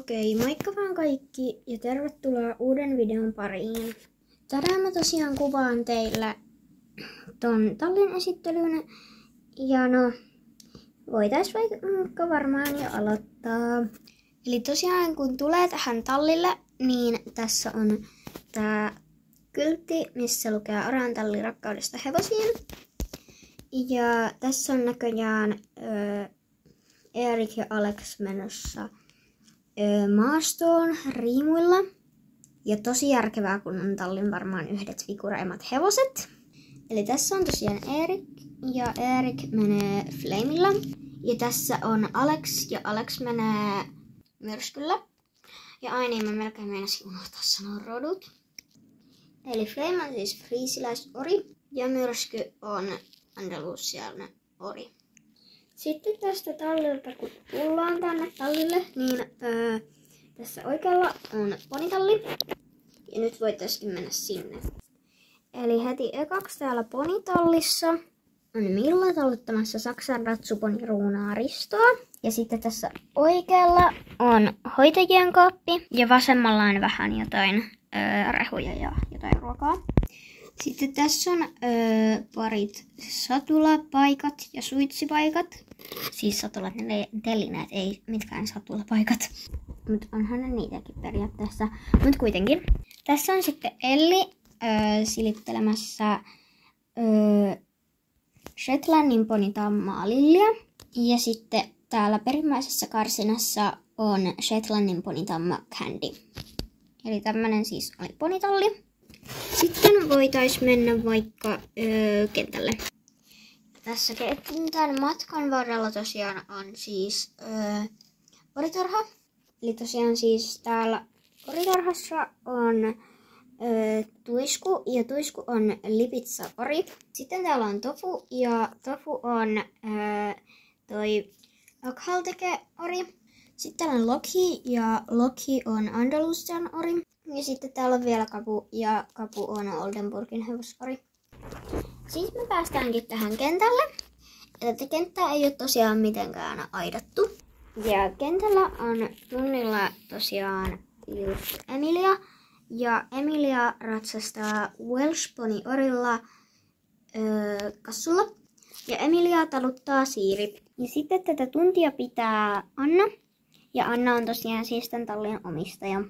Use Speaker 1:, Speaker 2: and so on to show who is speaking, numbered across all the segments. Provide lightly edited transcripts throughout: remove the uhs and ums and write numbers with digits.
Speaker 1: Okei, moikka vaan kaikki ja tervetuloa uuden videon pariin. Tänään mä tosiaan kuvaan teille ton tallin esittelyn ja no voitais vaikka varmaan jo aloittaa. Eli tosiaan kun tulee tähän tallille, niin tässä on tää kyltti, missä lukee Aran talli rakkaudesta hevosiin. Ja tässä on näköjään Erik ja Alex menossa maastoon riimuilla. Ja tosi järkevää, kun on tallin varmaan yhdet vikureimmat hevoset. Eli tässä on tosiaan Erik ja Erik menee Flamella. Ja tässä on Alex ja Alex menee myrskyllä. Ja ai niin, mä melkein meinasin unohtaa sanoa rodut. Eli Flame on siis friisiläisori ja myrsky on andalusialainen ori. Sitten tästä tallilta, kun tullaan tänne tallille, niin tässä oikealla on ponitalli. Ja nyt voitaisiin mennä sinne. Eli heti ekaksi täällä ponitallissa on Milla talluttamassa Saksan ratsuponi Ruunaa Ristoa. Ja sitten tässä oikealla on hoitajien kaappi ja vasemmalla on vähän jotain rehuja ja jotain ruokaa. Sitten tässä on parit satulapaikat ja suitsipaikat. Siis satulat, ne telineet, ei mitkään satulapaikat. Mutta onhan ne niitäkin periaatteessa. Mutta kuitenkin. Tässä on sitten Elli silittelemässä Shetlandin ponitammaa Lilliä. Ja sitten täällä perimmäisessä karsinassa on Shetlandin ponitamma Candy. Eli tämmönen siis oli ponitalli. Sitten voitaisiin mennä vaikka kentälle. Tässä kentän matkan varrella tosiaan on siis oritarha. Eli tosiaan siis täällä oritarhassa on tuisku ja tuisku on Lipitsa-ori. Sitten täällä on tofu ja tofu on toi Akhalteke-ori. Sitten täällä on Loki ja Loki on Andalusian ori. Ja sitten täällä on vielä Kapu ja Kapu on Oldenburgin hevosori. Siis me päästäänkin tähän kentälle. Ja tätä kenttää ei ole tosiaan mitenkään aidattu. Ja kentällä on tunnilla tosiaan just Emilia. Ja Emilia ratsastaa Welsh Pony orilla kassulla. Ja Emilia taluttaa Siiri. Ja sitten tätä tuntia pitää Anna. Ja Anna on tosiaan siis tämän tallin omistaja.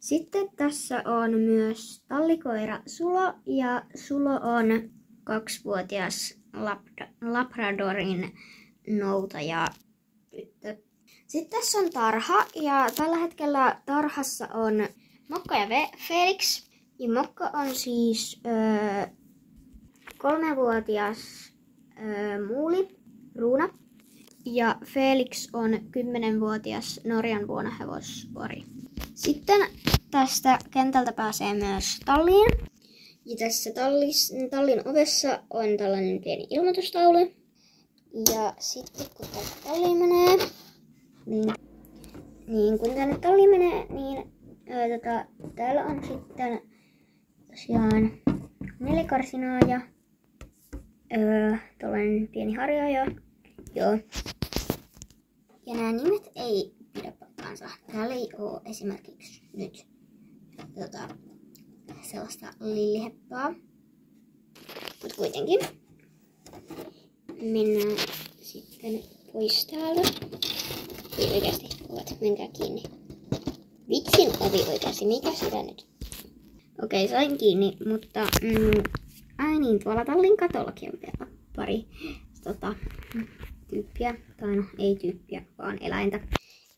Speaker 1: Sitten tässä on myös tallikoira Sulo ja Sulo on 2-vuotias Labradorin noutaja tyttö. Sitten tässä on tarha ja tällä hetkellä tarhassa on Mokka ja Felix. Ja Mokka on siis 3-vuotias muuli Ruuna ja Felix on 10-vuotias Norjan vuonahevosori. Sitten tästä kentältä pääsee myös talliin. Ja tässä tallin ovessa on tällainen pieni ilmoitustaulu. Ja sitten kun tänne talliin menee, niin täällä on sitten tosiaan 4 karsinaa ja tällainen pieni harja ja joo. Ja nämä nimet ei pidä paikkaansa. Täällä ei ole esimerkiksi nyt sellaista lilliheppaa. Mutta kuitenkin. Mennään sitten pois täältä. Ei oikeasti ovat, menkää kiinni. Vitsin ovi oikeasti, mikä sitä nyt? Okei, sain kiinni, mutta niin, tuolla tallin katollakin on vielä pari tyyppiä. Tai no, ei tyyppiä, vaan eläintä.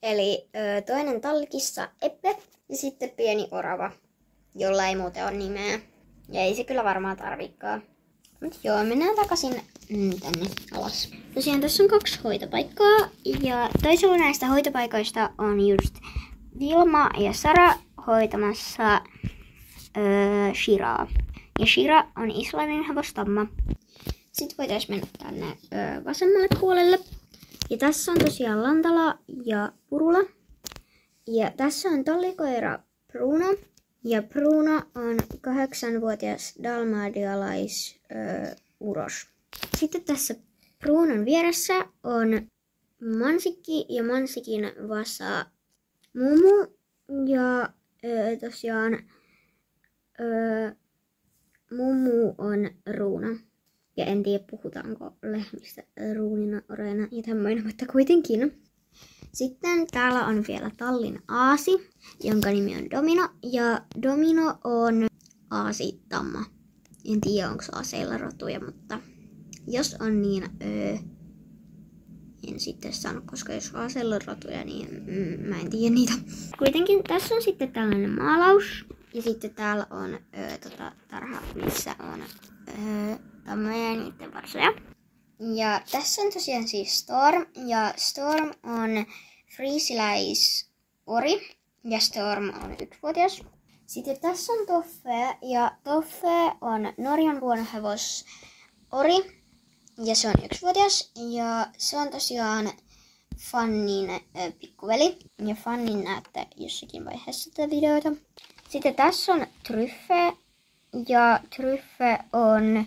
Speaker 1: Eli toinen tallikissa Eppe ja sitten pieni orava, jolla ei muuten ole nimeä. Ja ei se kyllä varmaan tarvikaan. Mut joo, mennään takaisin tänne alas. Tosiaan tässä on 2 hoitopaikkaa. Ja toisella näistä hoitopaikoista on just Vilma ja Sara hoitamassa Shiraa. Ja Shira on Islannin hevostamma. Sitten voitaisiin mennä tänne vasemmalle puolelle. Ja tässä on tosiaan Lantala ja Purula. Ja tässä on tallikoira Bruno. Ja Bruno on 8-vuotias dalmatialais-uros. Sitten tässä Brunon vieressä on Mansikki ja Mansikin vasa Mumu ja tosiaan Mumu on Ruuna. Ja en tiedä puhutaanko lehmistä ruunina, oreina ja tämmöinen, mutta kuitenkin. Sitten täällä on vielä tallin aasi, jonka nimi on Domino. Ja Domino on aasitamma. En tiedä onko aaseilla rotuja, mutta jos on niin en sitten sano, koska jos aaseilla on rotuja, niin mä en tiedä niitä. Kuitenkin tässä on sitten tällainen maalaus. Ja sitten täällä on tarha, missä on tammoja ja niiden varsoja. Ja tässä on tosiaan siis Storm. Ja Storm on friisiläisori. Ja Storm on 1-vuotias. Sitten tässä on Toffe. Ja Toffe on Norjan vuonehevosori. Ja se on 1-vuotias. Ja se on tosiaan Fannin pikkuveli. Ja Fannin näette jossakin vaiheessa tätä videota. Sitten tässä on Tryffe. Ja Tryffe on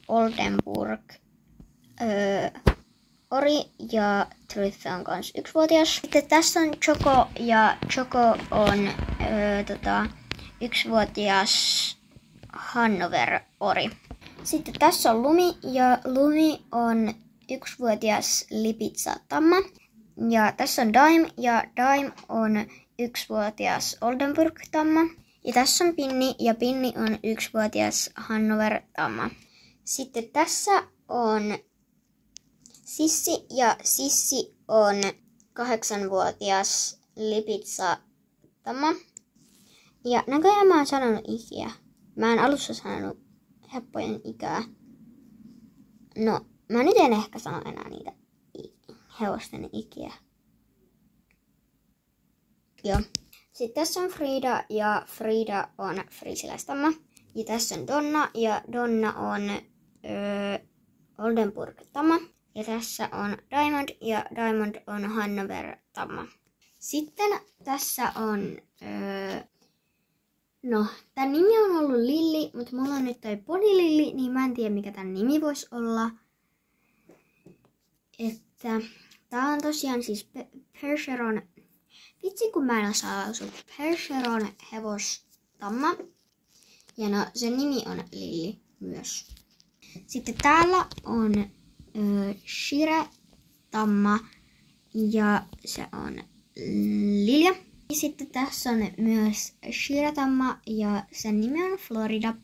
Speaker 1: Oldenburg ori ja Tryffe on kans 1-vuotias. Sitten tässä on Choco ja Choco on 1-vuotias Hannover ori. Sitten tässä on Lumi ja Lumi on 1-vuotias Lipizza-tamma. Ja tässä on Daim ja Daim on 1-vuotias Oldenburg-tamma. Ja tässä on Pinni ja Pinni on 1-vuotias Hannover-tamma. Sitten tässä on Sissi ja Sissi on 8-vuotias Lipizza-tamma. Ja näköjään mä oon sanonut ikiä. Mä en alussa sanonut heppojen ikää. No, mä nyt en ehkä sano enää niitä hevosten ikiä. Joo. Sitten tässä on Frida ja Frida on friisiläistamma. Ja tässä on Donna ja Donna on Oldenburg-tamma. Ja tässä on Diamond ja Diamond on Hannover-tamma. Sitten tässä on no, tän nimi on ollut Lilli, mutta mulla on nyt toi Bodylilli, niin mä en tiedä mikä tän nimi voisi olla. Että tää on tosiaan siis Percheron, vitsi kun mä en osaa lausua, Percheron hevostamma. Ja no, sen nimi on Lilli myös. Sitten täällä on Shire-tamma ja se on Lilja. Ja sitten tässä on myös Shire-tamma ja sen nimi on Florida.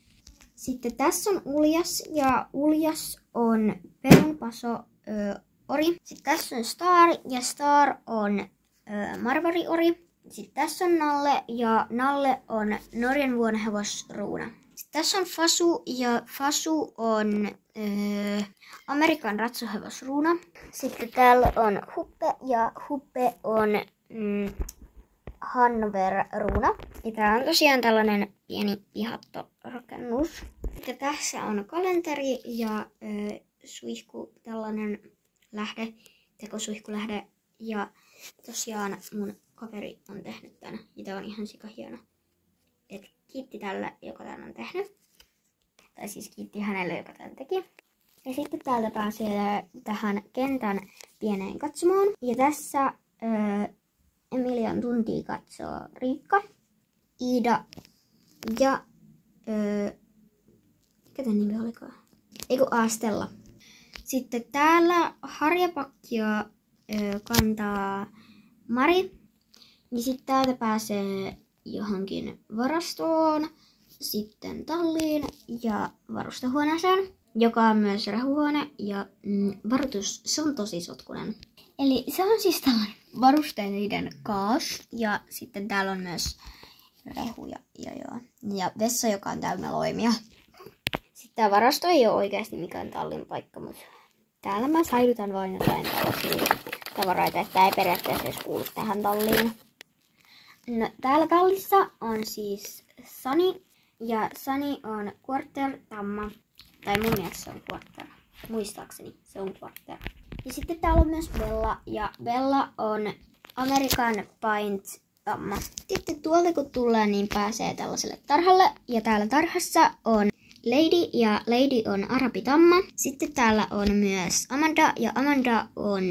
Speaker 1: Sitten tässä on Uljas ja Uljas on perunpaso ori. Sitten tässä on Star ja Star on Marvari-ori. Sitten tässä on Nalle ja Nalle on Norjan vuonehevosruuna. Sitten tässä on Fasu ja Fasu on Amerikan ratsuhevosruuna. Sitten täällä on Huppe ja Huppe on Hannover-ruuna. Ja tää on tosiaan tällainen pieni pihattorakennus. Sitten tässä on kalenteri ja suihku, tällainen lähde, tekosuihkulähde. Ja tosiaan mun kaveri on tehnyt tän. Ja tää on ihan sikahieno. Et kiitti tälle, joka tän on tehnyt. Tai siis kiitti hänelle, joka tän teki. Ja sitten täältä pääsee tähän kentän pieneen katsomaan. Ja tässä Emilian tuntia katsoo Riikka, Iida ja ketä nimi olikaan? Eiku Stella. Sitten täällä harjapakkia kantaa Mari. Ja sitten täältä pääsee johonkin varastoon, sitten talliin ja varustehuoneeseen, joka on myös rehuhuone ja varoitus, se on tosi sotkunen. Eli se on siis tällainen varusteiden kaas ja sitten täällä on myös rehuja ja vessa, joka on täynnä loimia. Sitten tämä varasto ei ole oikeasti mikään tallin paikka, mutta täällä mä säilytän vain jotain tällaisia tavaroita, että ei periaatteessa edes kuulu tähän talliin. No, täällä tallissa on siis Sani ja Sani on quarter-tamma. Tai mun mielestä se on quarter. Muistaakseni se on quarter. Ja sitten täällä on myös Bella ja Bella on American Paint-tamma. Sitten tuolta kun tulee, niin pääsee tällaiselle tarhalle. Ja täällä tarhassa on Lady ja Lady on arabitamma. Sitten täällä on myös Amanda ja Amanda on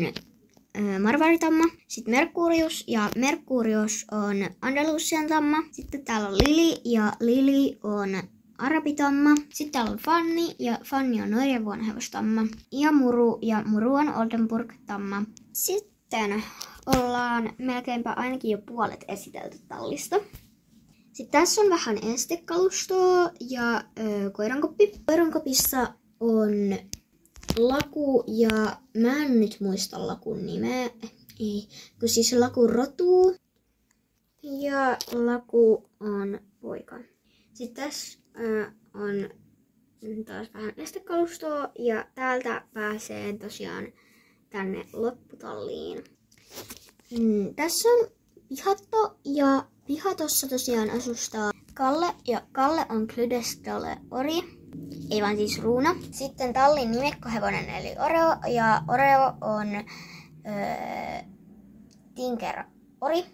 Speaker 1: Marvaritamma. Sitten Merkurius, ja Merkurius on Andalusian tamma. Sitten täällä on Lili, ja Lili on arabitamma. Sitten täällä on Fanny, ja Fanny on Norjan vuonhevostamma. Ja Muru on Oldenburg-tamma. Sitten ollaan melkeinpä ainakin jo puolet esitelty tallista. Sitten tässä on vähän estekalustoa ja koirankoppi. Koirankopissa on laku ja mä en nyt muista lakun nimeä. Ei, kun siis laku rotuu ja laku on poika. Sitten tässä on taas vähän estekalustoa ja täältä pääsee tosiaan tänne lopputalliin. Tässä on pihatto ja pihatossa tosiaan asustaa Kalle ja Kalle on Klydesdale Ori, ei vaan siis ruuna. Sitten tallin nimekkohevonen eli Oreo ja Oreo on Tinker Ori.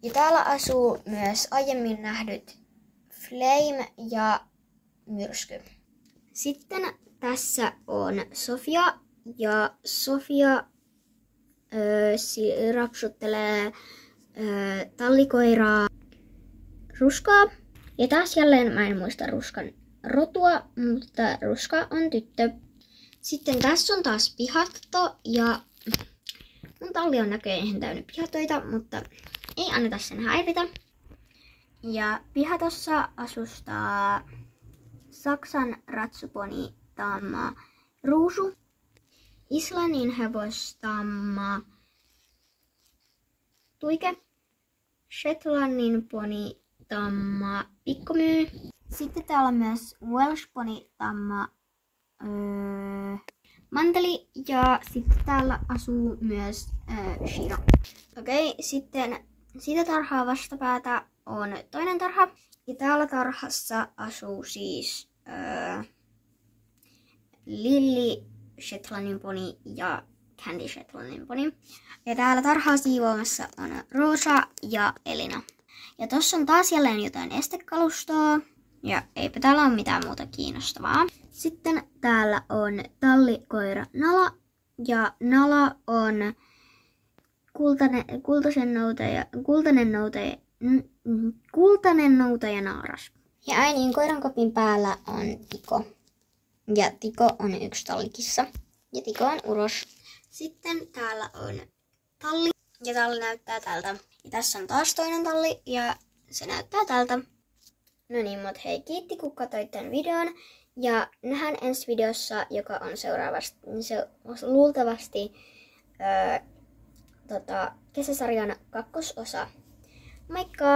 Speaker 1: Ja täällä asuu myös aiemmin nähdyt Flame ja Myrsky. Sitten tässä on Sofia ja Sofia rapsuttelee tallikoiraa Ruskaa. Ja taas jälleen mä en muista Ruskan rotua, mutta Ruska on tyttö. Sitten tässä on taas pihatto ja mun talli on näköjään ihan täynnä pihatoita, mutta ei anneta sen häiritä. Ja pihatossa asustaa Saksan ratsuponi tamma Ruusu, Islannin hevostamma Tuike, Shetlannin poni tamma Pikkomyy. Sitten täällä on myös Welsh poni tamma Manteli ja sitten täällä asuu myös Shiro. Okei, sitten siitä tarhaa vastapäätä on toinen tarha. Ja täällä tarhassa asuu siis Lilli, Shetlannin poni ja Candy Shetlannin poni. Ja täällä tarhaa siivoamassa on Rosa ja Elina. Ja tossa on taas jälleen jotain estekalustoa. Ja eipä täällä ole mitään muuta kiinnostavaa. Sitten täällä on tallikoira Nala. Ja Nala on kultainen noutaja naaras. Ja äidin koirankopin päällä on Tiko. Ja Tiko on yksi tallikissa. Ja Tiko on uros. Sitten täällä on talli. Ja talli näyttää tältä. Ja tässä on taas toinen talli. Ja se näyttää tältä. No niin, mut hei, kiitti kun katsoit tämän videon. Ja nähdään ensi videossa, joka on luultavasti kesäsarjan kakkososa. Moikka!